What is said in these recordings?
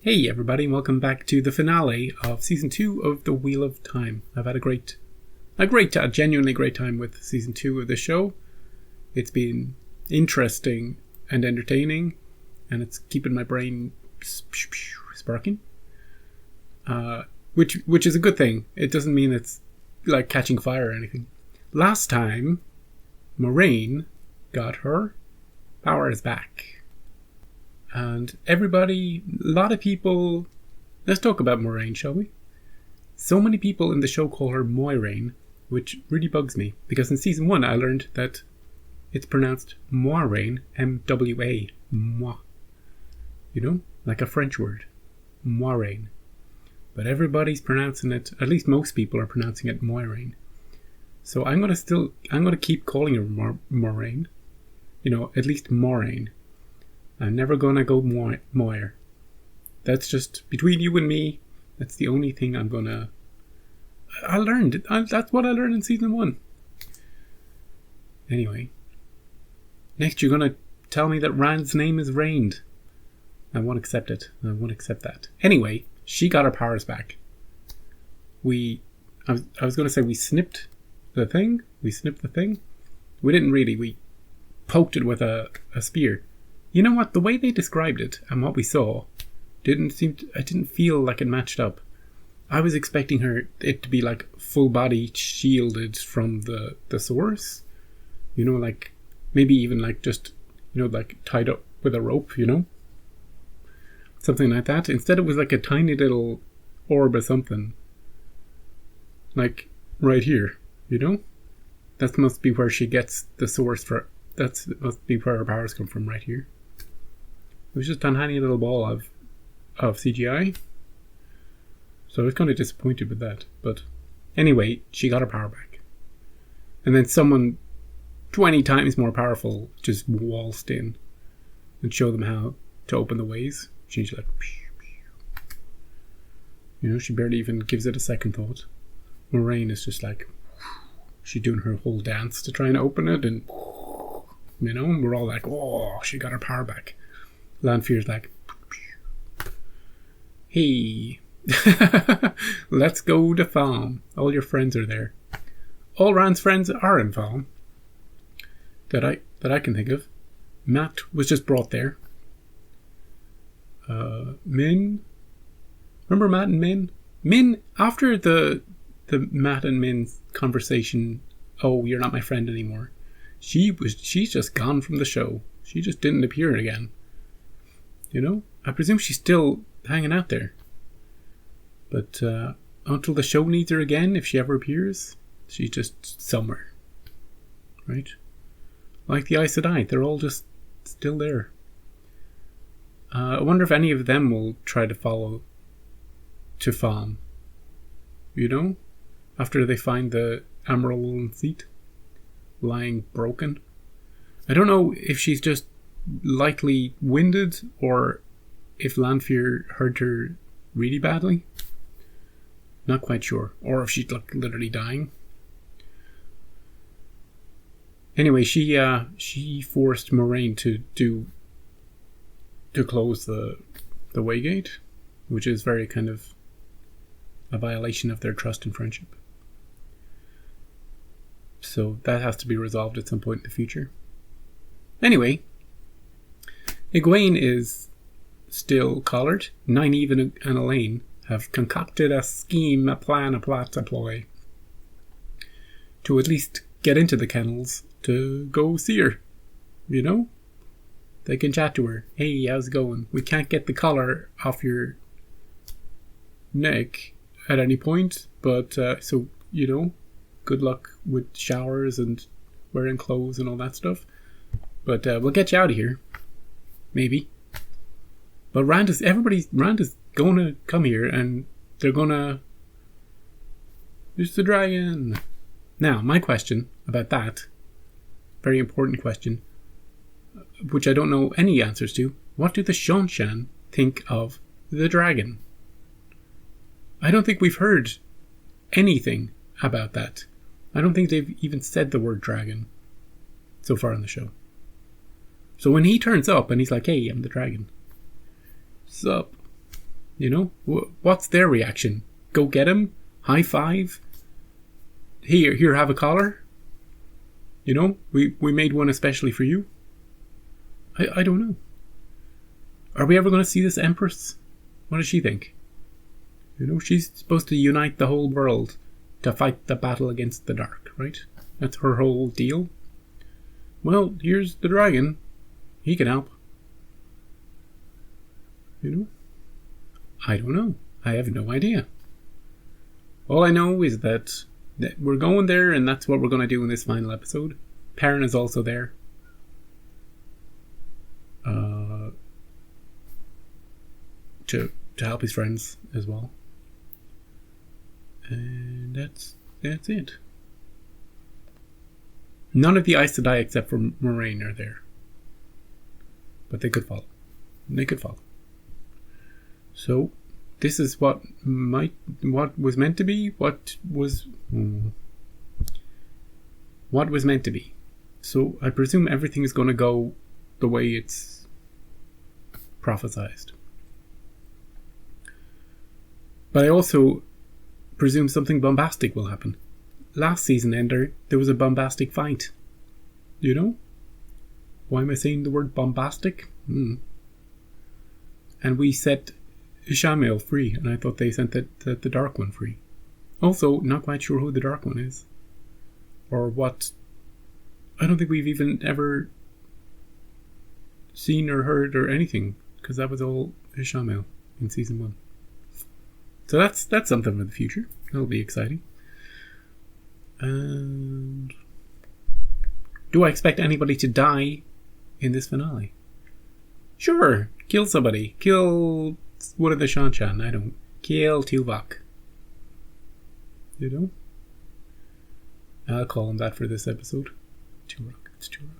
Hey everybody, welcome back to the finale of Season 2 of The Wheel of Time. I've had a genuinely great time with Season 2 of the show. It's been interesting and entertaining, and it's keeping my brain sparking. Which is a good thing. It doesn't mean it's like catching fire or anything. Last time, Moiraine got her powers back. And everybody, a lot of people, let's talk about Moiraine, shall we? So many people in the show call her Moiraine, which really bugs me, because in Season 1 I learned that it's pronounced Moiraine, M-W-A, moi. You know, like a French word, Moiraine. But everybody's pronouncing it, at least most people are pronouncing it Moiraine. So I'm going to keep calling her Moiraine. You know, at least Moiraine. I'm never gonna go Moir. That's just between you and me. That's the only thing I'm gonna. I learned. That's what I learned in Season 1. Anyway, next you're gonna tell me that Rand's name is Reigned. I won't accept it. I won't accept that. Anyway, she got her powers back. I was gonna say we snipped the thing. We didn't really. We poked it with a spear. You know what? The way they described it and what we saw I didn't feel like it matched up. I was expecting it to be like full body shielded from the source. You know, like maybe even like just, you know, like tied up with a rope, you know? Something like that. Instead it was like a tiny little orb or something. Like right here, you know? That must be where she gets the source for. Must be where her powers come from, right here. It was just a tiny little ball of CGI. So I was kind of disappointed with that. But anyway, she got her power back. And then someone 20 times more powerful just waltzed in and showed them how to open the ways. She's like, you know, she barely even gives it a second thought. Moiraine is just like, she's doing her whole dance to try and open it, and you know, we're all like, oh, she got her power back. Lanfear's like, hey, let's go to Falme. All your friends are there. All Rand's friends are in Falme. That I can think of. Mat was just brought there. Min. Remember Mat and Min? Min, after the Mat and Min conversation, oh, you're not my friend anymore. She's just gone from the show. She just didn't appear again. You know? I presume she's still hanging out there. But until the show needs her again, if she ever appears, she's just somewhere. Right? Like the Aes Sedai, they're all just still there. I wonder if any of them will try to follow to Falme. You know? After they find the Amyrlin seat lying broken. I don't know if she's just likely winded or if Lanfear hurt her really badly. Not quite sure. Or if she's like literally dying. Anyway, she forced Moiraine to close the Waygate, which is very kind of a violation of their trust and friendship. So that has to be resolved at some point in the future. Anyway, Egwene is still collared. Nynaeve and Elaine have concocted a scheme, a plan, a plot, a ploy to at least get into the kennels to go see her. You know? They can chat to her. Hey, how's it going? We can't get the collar off your neck at any point, but so, you know, good luck with showers and wearing clothes and all that stuff. But we'll get you out of here. Maybe. But Rand is going to come here and they're going to... It's the dragon. Now, my question about that, very important question, which I don't know any answers to. What do the Seanchan think of the dragon? I don't think we've heard anything about that. I don't think they've even said the word dragon so far in the show. So when he turns up and he's like, hey, I'm the dragon. Sup? You know, what's their reaction? Go get him? High five? Here, have a collar? You know, we made one especially for you. I don't know. Are we ever going to see this Empress? What does she think? You know, she's supposed to unite the whole world to fight the battle against the dark, right? That's her whole deal. Well, here's the dragon. He can help. You know? I don't know. I have no idea. All I know is that we're going there, and that's what we're going to do in this final episode. Perrin is also there. To help his friends as well. And that's it. None of the Aes Sedai except for Moiraine are there. But they could follow. So, this is what was meant to be. What was meant to be. So, I presume everything is going to go the way it's prophesized. But I also presume something bombastic will happen. Last season, Ender, there was a bombastic fight. You know? Why am I saying the word bombastic? And we set Ishamael free, and I thought they sent the Dark One free. Also, not quite sure who the Dark One is. Or what. I don't think we've even ever seen or heard or anything, because that was all Ishamael in season 1. So that's something for the future. That'll be exciting. And do I expect anybody to die in this finale? Sure, kill somebody. Kill one of the Shan-Chan. I don't. Kill Tuvok. You know? I'll call him that for this episode. Turok. It's Turok.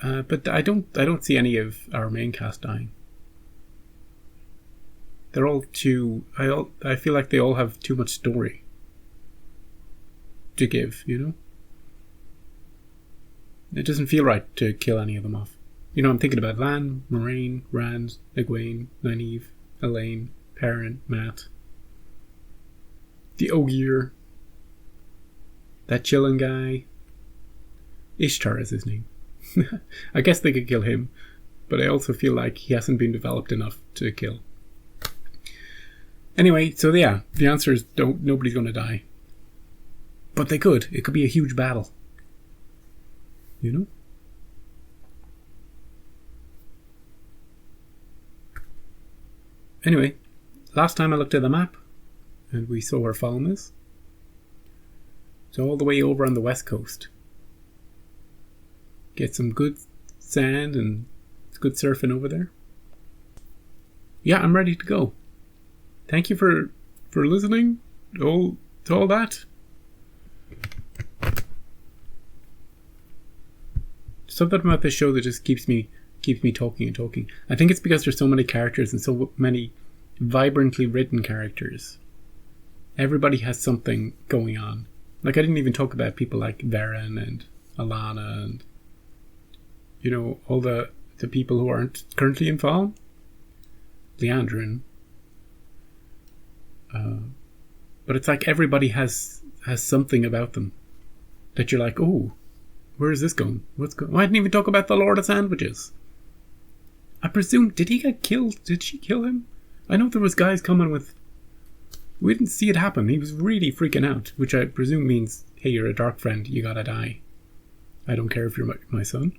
Yeah. But I don't see any of our main cast dying. They're all too... I feel like they all have too much story to give, you know? It doesn't feel right to kill any of them off. You know, I'm thinking about Lan, Moiraine, Rand, Egwene, Nynaeve, Elaine, Perrin, Mat, the Ogier, that chillin' guy. Ishtar is his name. I guess they could kill him, but I also feel like he hasn't been developed enough to kill. Anyway, so yeah, the answer is nobody's going to die. But they could. It could be a huge battle. You know? Anyway, last time I looked at the map, and we saw where Falme is. It's all the way over on the west coast. Get some good sand and good surfing over there. Yeah, I'm ready to go. Thank you for listening to all that. Something about this show that just keeps me talking and talking. I think it's because there's so many characters and so many vibrantly written characters. Everybody has something going on. Like, I didn't even talk about people like Varen and Alana and, you know, all the people who aren't currently in Falme. Liandrin. But it's like everybody has something about them that you're like, oh, where is this going? What's going? I didn't even talk about the Lord of Sandwiches. I presume, did he get killed? Did she kill him? I know there was guys coming with... We didn't see it happen. He was really freaking out, which I presume means, hey, you're a dark friend, you gotta die. I don't care if you're my son.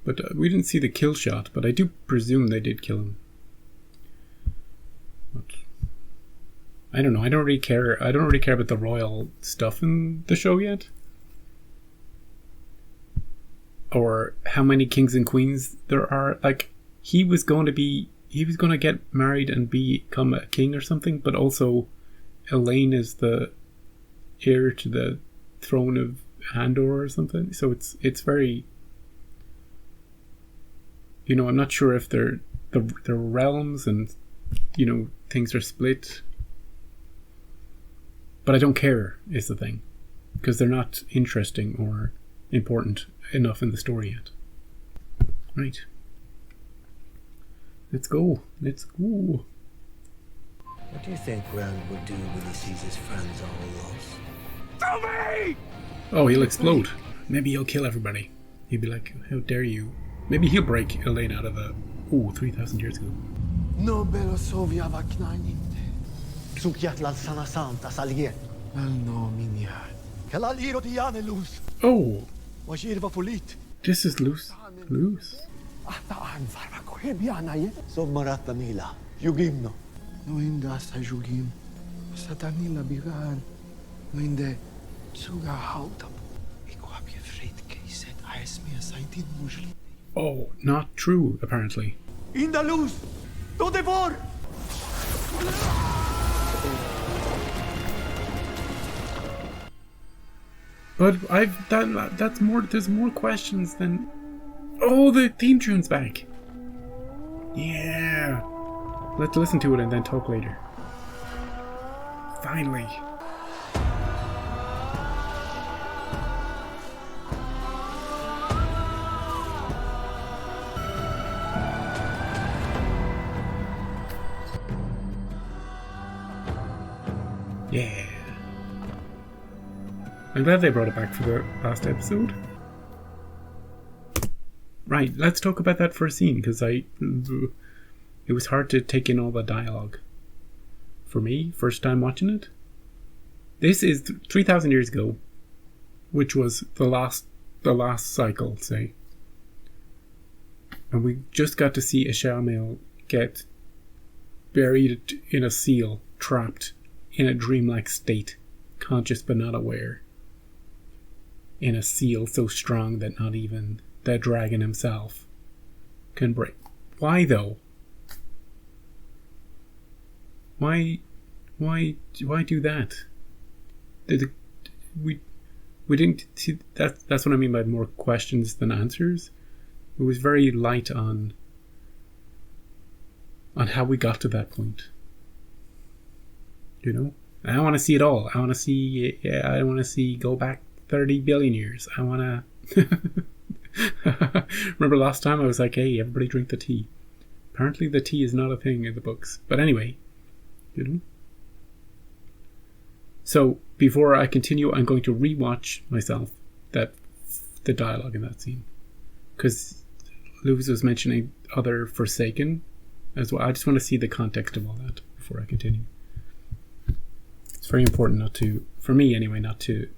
But we didn't see the kill shot, but I do presume they did kill him. But I don't know. I don't really care about the royal stuff in the show yet. Or how many kings and queens there are. Like, he was going to get married and become a king or something, but also Elaine is the heir to the throne of Andor or something. So it's very, you know, I'm not sure if they're realms and, you know, things are split. But I don't care is the thing, because they're not interesting or important enough in the story yet. Right. Let's go. Let's go. What do you think Rand will do when he sees his friends all lost? Tell me! Oh, he'll explode. Maybe he'll kill everybody. He'll be like, how dare you? Maybe he'll break Elaine out of a... Ooh, 3,000 years ago. No belo sovia vaknaninte. Sukiat lal sana santa salye. Al no minya. Kalaliro tiane luz. Oh, Washirva fulit. this is loose. Loose. Ataan farmakohebianaye. So marata nila. Yugimno. No inda sa yugim. Sa tanila bigan. No inde. Tsuga hautab. Ikwapje fritke set aesmia saitin mujli. Oh, not true, apparently. Inda luz. Do devor. But that's more, there's more questions than... Oh, the theme tune's back. Yeah. Let's listen to it and then talk later. Finally. Yeah. I'm glad they brought it back for the last episode. Right, let's talk about that first scene, because it was hard to take in all the dialogue. For me, first time watching it. This is 3,000 years ago, which was the last cycle, say. And we just got to see Ishamael get buried in a seal, trapped in a dreamlike state, conscious but not aware, in a seal so strong that not even the dragon himself can break. Why though? Why do that? We didn't see that. That's what I mean by more questions than answers. It was very light on how we got to that point. You know, I want to see it all. I want to see. I want to see go back 30 billion years. I want to. Remember last time I was like, "Hey, everybody drink the tea." Apparently, the tea is not a thing in the books. But anyway, you know. So before I continue, I'm going to rewatch myself the dialogue in that scene, because Luz was mentioning other Forsaken as well. I just want to see the context of all that before I continue. It's very important not to, for me anyway, not to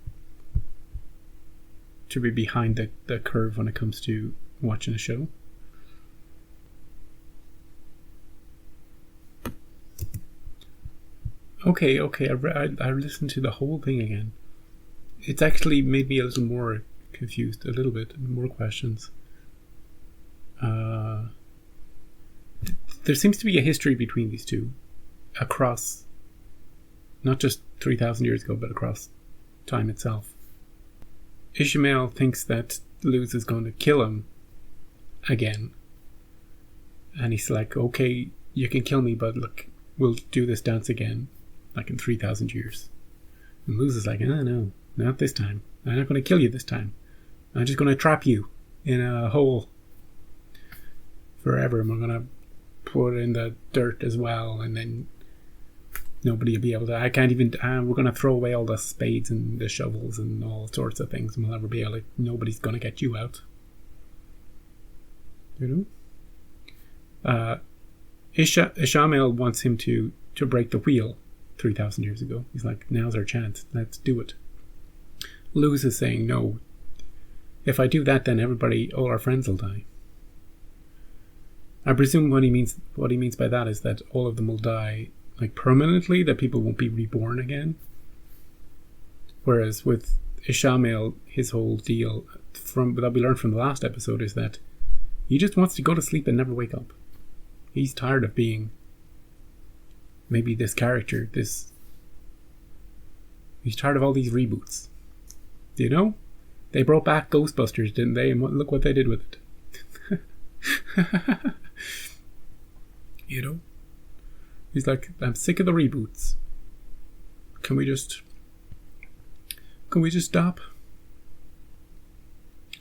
be behind the curve when it comes to watching a show. Okay, I listened to the whole thing again. It's actually made me a little more confused, a little bit, more questions. There seems to be a history between these two, across, not just 3,000 years ago, but across time itself. Ishamael thinks that Luz is going to kill him again. And he's like, okay, you can kill me, but look, we'll do this dance again, like in 3,000 years. And Luz is like, oh, no, not this time. I'm not going to kill you this time. I'm just going to trap you in a hole forever. And we're going to put it in the dirt as well, and then nobody will be able to. I can't even. We're going to throw away all the spades and the shovels and all sorts of things, and we'll never be able to. Nobody's going to get you out. You know. Ishamael wants him to break the wheel 3,000 years ago. He's like, now's our chance. Let's do it. Luz is saying, no. If I do that, then all our friends will die. I presume what he means by that is that all of them will die, like permanently, that people won't be reborn again. Whereas with Ishamael, his whole deal that we learned from the last episode is that he just wants to go to sleep and never wake up. He's tired of being maybe this character, he's tired of all these reboots. You know? They brought back Ghostbusters, didn't they? And look what they did with it. You know? He's like, I'm sick of the reboots. Can we just stop?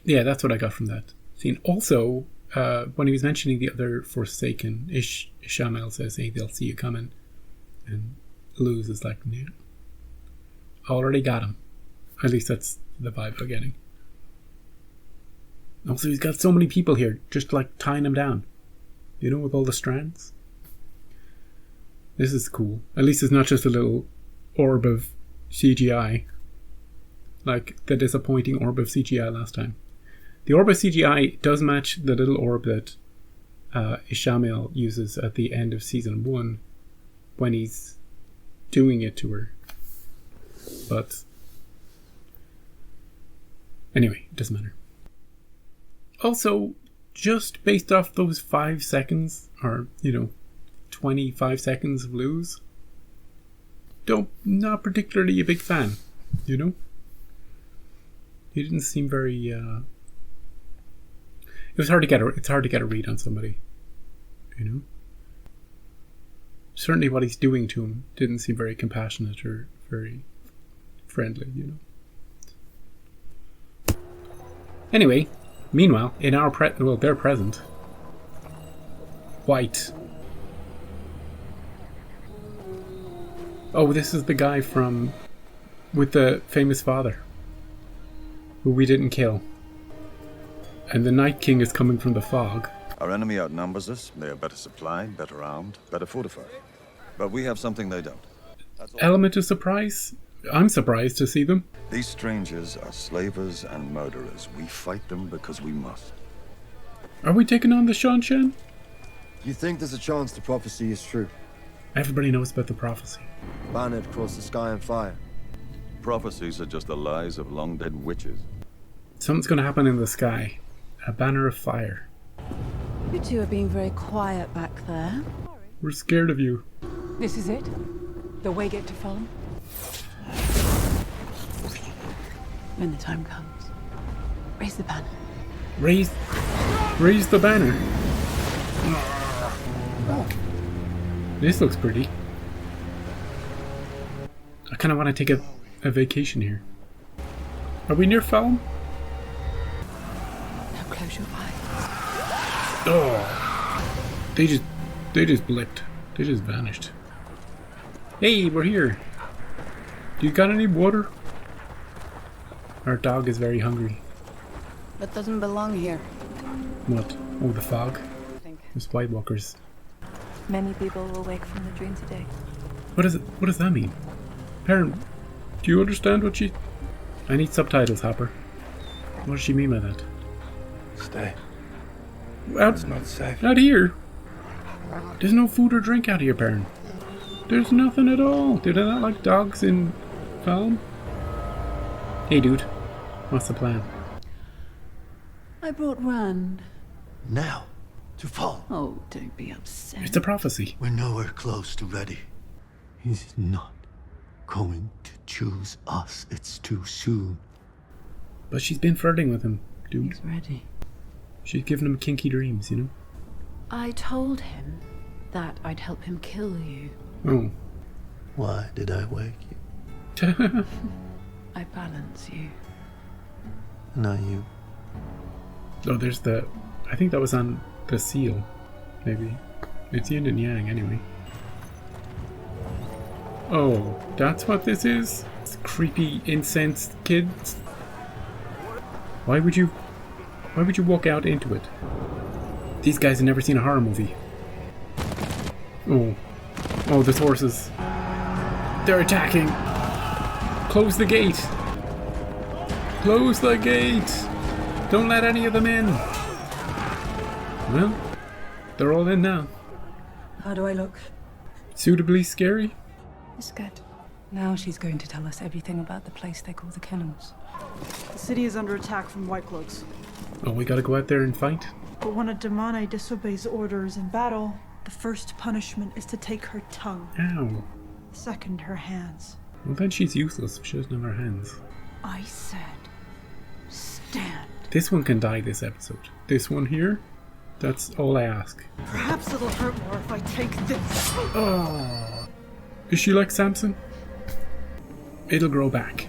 Yeah, that's what I got from that scene. Also, when he was mentioning the other Forsaken, Ishamel says, hey, they'll see you coming. And Luz is like, yeah, already got him. At least that's the vibe I'm getting. Also, he's got so many people here, just like tying him down. You know, with all the strands. This is cool. At least it's not just a little orb of CGI. Like the disappointing orb of CGI last time. The orb of CGI does match the little orb that Ishamel uses at the end of season 1 when he's doing it to her. But anyway, it doesn't matter. Also, just based off those 5 seconds, or 25 seconds of Luz, not particularly a big fan, He didn't seem very. It's hard to get a read on somebody, Certainly, what he's doing to him didn't seem very compassionate or very friendly, Anyway, meanwhile, in our their present, White. Oh, this is the guy with the famous father, who we didn't kill. And the Night King is coming from the fog. Our enemy outnumbers us. They are better supplied, better armed, better fortified. But we have something they don't. Element of surprise? I'm surprised to see them. These strangers are slavers and murderers. We fight them because we must. Are we taking on the Seanchan? You think there's a chance the prophecy is true? Everybody knows about the prophecy. Bannered across the sky on fire. Prophecies are just the lies of long-dead witches. Something's going to happen in the sky. A banner of fire. You two are being very quiet back there. We're scared of you. This is it? The Waygate to Fulham? When the time comes, raise the banner. Raise the banner. This looks pretty. I kind of want to take a vacation here. Are we near Fulham? Now close your eyes. Oh, they just blipped. They just vanished. Hey, we're here. Do you got any water? Our dog is very hungry. That doesn't belong here. What? Oh, the fog. I think. There's White Walkers. Many people will wake from the dream today. What does that mean? Perrin, do you understand what she... I need subtitles, Hopper. What does she mean by that? Stay. It's not safe. Out here? There's no food or drink out here, Perrin. There's nothing at all. Do they not like dogs in Fulham? Hey, dude. What's the plan? I brought Rand. Now, to fall. Oh, don't be upset. It's a prophecy. We're nowhere close to ready. He's not going to choose us. It's too soon. But she's been flirting with him, dude. He's ready. She's given him kinky dreams, I told him that I'd help him kill you. Oh. Why did I wake you? I balance you. Not you. Oh, there's the... I think that was on the seal, maybe. It's yin and yang, anyway. Oh, that's what this is? It's creepy, incensed kids? Why would you walk out into it? These guys have never seen a horror movie. Oh. Oh, there's horses. They're attacking! Close the gate! Close the gate! Don't let any of them in! Well, they're all in now. How do I look? Suitably scary? It's good. Now she's going to tell us everything about the place they call the Kennels. The city is under attack from White Cloaks. Oh, we gotta go out there and fight? But when a Damane disobeys orders in battle, the first punishment is to take her tongue. Ow. Second, her hands. Well, then she's useless if she doesn't have her hands. I said, stand. This one can die this episode. This one here, that's all I ask. Perhaps it'll hurt more if I take this. Oh. Is she like Samson? It'll grow back.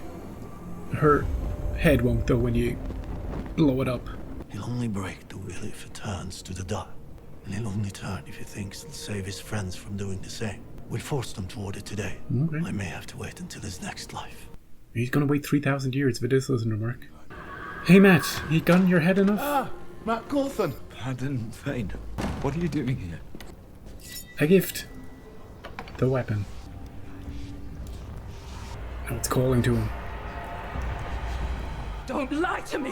Her head won't, though, when you blow it up. He'll only break the will if it turns to the dark. And he'll only turn if he thinks it'll save his friends from doing the same. We'll force them toward it today. Okay. I may have to wait until his next life. He's gonna wait 3,000 years if this doesn't work. Hey Matt, you gotten your head enough? Ah, Matt Cawthon. Paddon Fane, what are you doing here? A gift. The weapon. Now it's calling to him. Don't lie to me!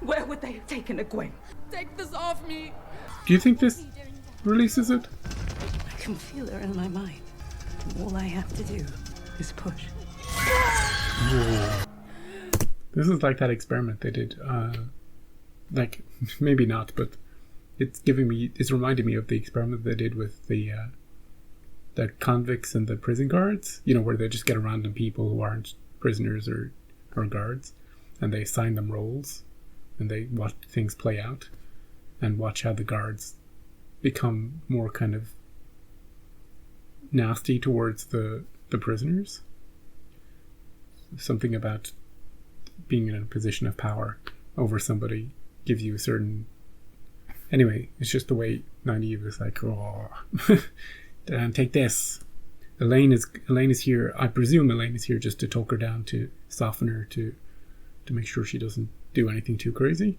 Where would they have taken Egwene? Take this off me! Do you think this releases it? I can feel her in my mind. All I have to do is push. This is like that experiment they did. Like, maybe not, but it's reminding me of the experiment they did with the convicts and the prison guards. You know, where they just get random people who aren't prisoners or guards, and they assign them roles, and they watch things play out, and watch how the guards become more kind of nasty towards the prisoners. Something about being in a position of power over somebody gives you a certain... Anyway, it's just the way Nynaeve is like, oh, take this. Elaine is here. I presume Elaine is here just to talk her down, to soften her, to make sure she doesn't do anything too crazy.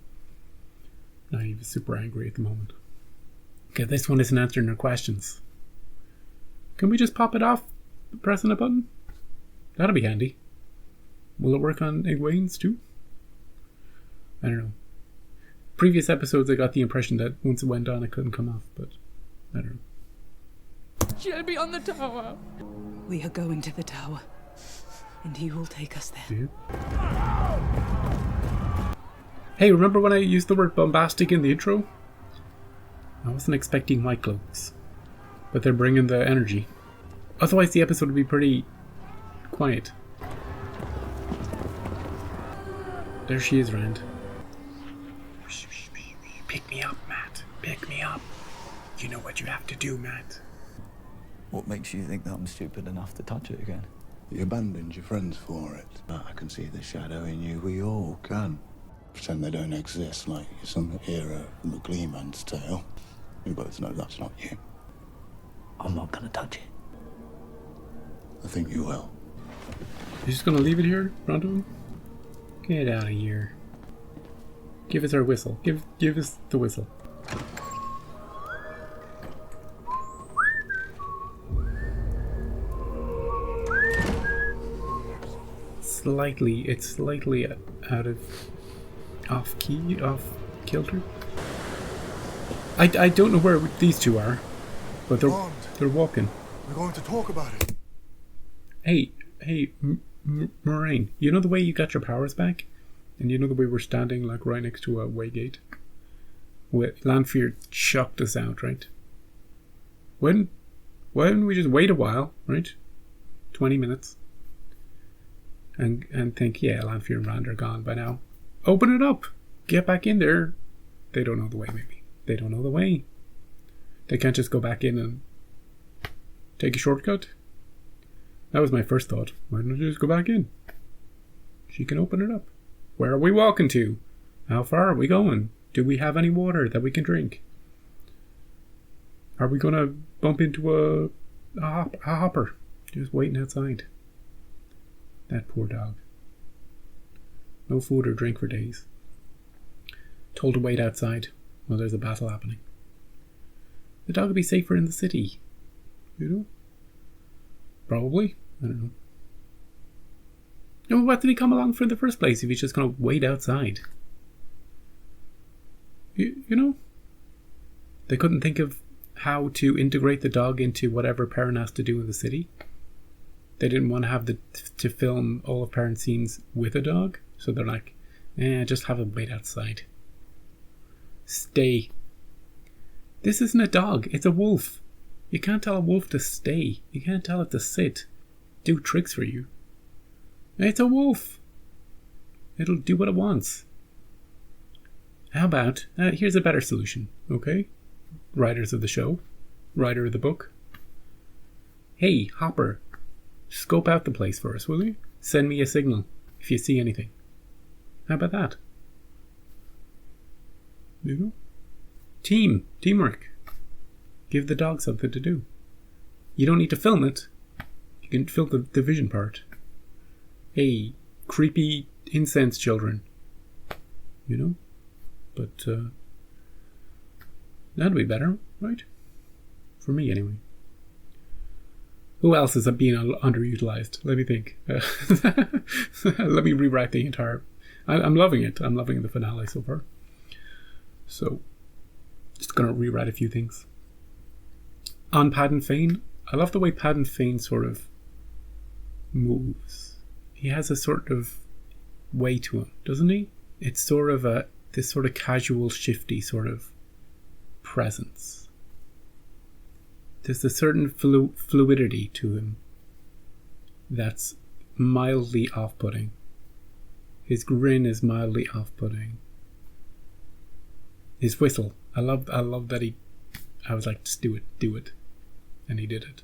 Nynaeve is super angry at the moment. Okay, this one isn't answering her questions. Can we just pop it off pressing a button? That'll be handy. Will it work on Egwene's too? I don't know. Previous episodes I got the impression that once it went on it couldn't come off, but I don't know. She'll be on the tower. We are going to the tower, and you will take us there. Yeah. Hey, remember when I used the word bombastic in the intro? I wasn't expecting white cloaks, but they're bringing the energy. Otherwise the episode would be pretty quiet. There she is, Rand. Pick me up, Matt. Pick me up. You know what you have to do, Matt. What makes you think that I'm stupid enough to touch it again? You abandoned your friends for it. But I can see the shadow in you. We all can. Pretend they don't exist like you're some hero from a Gleeman's tale. We both know that's not you. I'm not gonna touch it. I think you will. You're just gonna leave it here in front of him? Get out of here. Give us our whistle. Give us the whistle. It's slightly out of off kilter. I don't know where these two are, but they're walking. We're going to talk about it. Hey, Moraine, you know the way you got your powers back? And you know the way we're standing like right next to a waygate? Lanfear shocked us out, right? Why didn't we just wait a while, right? 20 minutes. And think, yeah, Lanfear and Rand are gone by now. Open it up! Get back in there. They don't know the way, maybe. They don't know the way. They can't just go back in and take a shortcut. That was my first thought. Why don't you just go back in? She can open it up. Where are we walking to? How far are we going? Do we have any water that we can drink? Are we going to bump into a hopper just waiting outside? That poor dog. No food or drink for days. Told to wait outside while there's a battle happening. The dog would be safer in the city. You know? Probably. I don't know. No, what did he come along for in the first place if he's just going to wait outside? You know? They couldn't think of how to integrate the dog into whatever Perrin has to do in the city. They didn't want to have to film all of Perrin's scenes with a dog. So they're like, just have him wait outside. Stay. This isn't a dog, it's a wolf. You can't tell a wolf to stay. You can't tell it to sit. Do tricks for you. It's a wolf. It'll do what it wants. How about, here's a better solution, okay? Writers of the show, writer of the book. Hey, Hopper, scope out the place for us, will you? Send me a signal if you see anything. How about that? You know? Teamwork. Give the dog something to do. You don't need to film it. You can film the vision part. Hey, creepy incense children. You know? But, that'd be better, right? For me, anyway. Who else is being underutilized? Let me think. Let me rewrite the entire... I'm loving it. I'm loving the finale so far. So, just going to rewrite a few things. On Paddon Fane, I love the way Paddon Fane sort of moves. He has a sort of way to him, doesn't he? It's sort of this sort of casual, shifty sort of presence. There's a certain fluidity to him that's mildly off-putting. His grin is mildly off-putting. His whistle, I love that I was like, just do it, and he did it.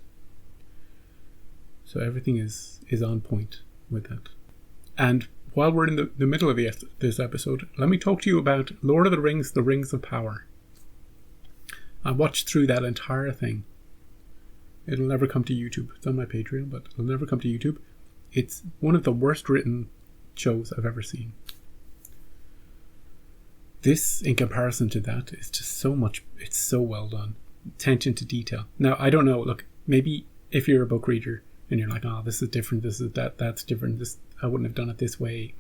So everything is on point with that. And while we're in the middle of this episode, let me talk to you about Lord of the Rings: The Rings of Power. I watched through that entire thing. It'll never come to YouTube. It's on my Patreon, but it'll never come to YouTube. It's one of the worst written shows I've ever seen. This, in comparison to that, is just so much. It's so well done. Attention to detail. Now, I don't know. Look, maybe if you're a book reader and you're like, oh, this is different. This is that's different. This, I wouldn't have done it this way.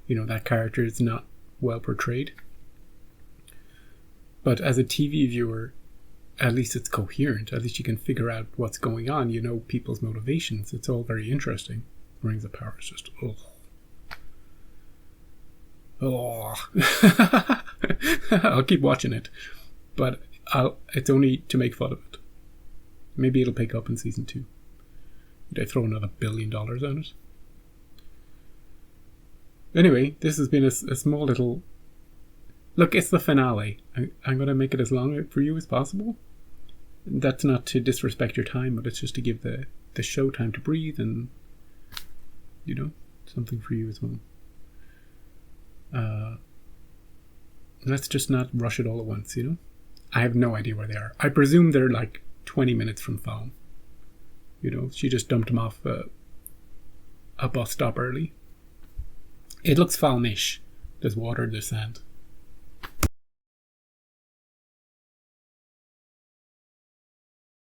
You know, that character is not well portrayed. But as a TV viewer, at least it's coherent. At least you can figure out what's going on. You know people's motivations. It's all very interesting. Rings of Power is just, I'll keep watching it, but it's only to make fun of it. Maybe it'll pick up in season 2. Did I throw another $1 billion on it? Anyway, this has been a small little... Look, it's the finale. I'm going to make it as long for you as possible. That's not to disrespect your time, but it's just to give the show time to breathe and, you know, something for you as well. Let's just not rush it all at once, you know? I have no idea where they are. I presume they're like 20 minutes from Falm. You know, she just dumped him off a bus stop early. It looks Falmish. There's water, there's sand.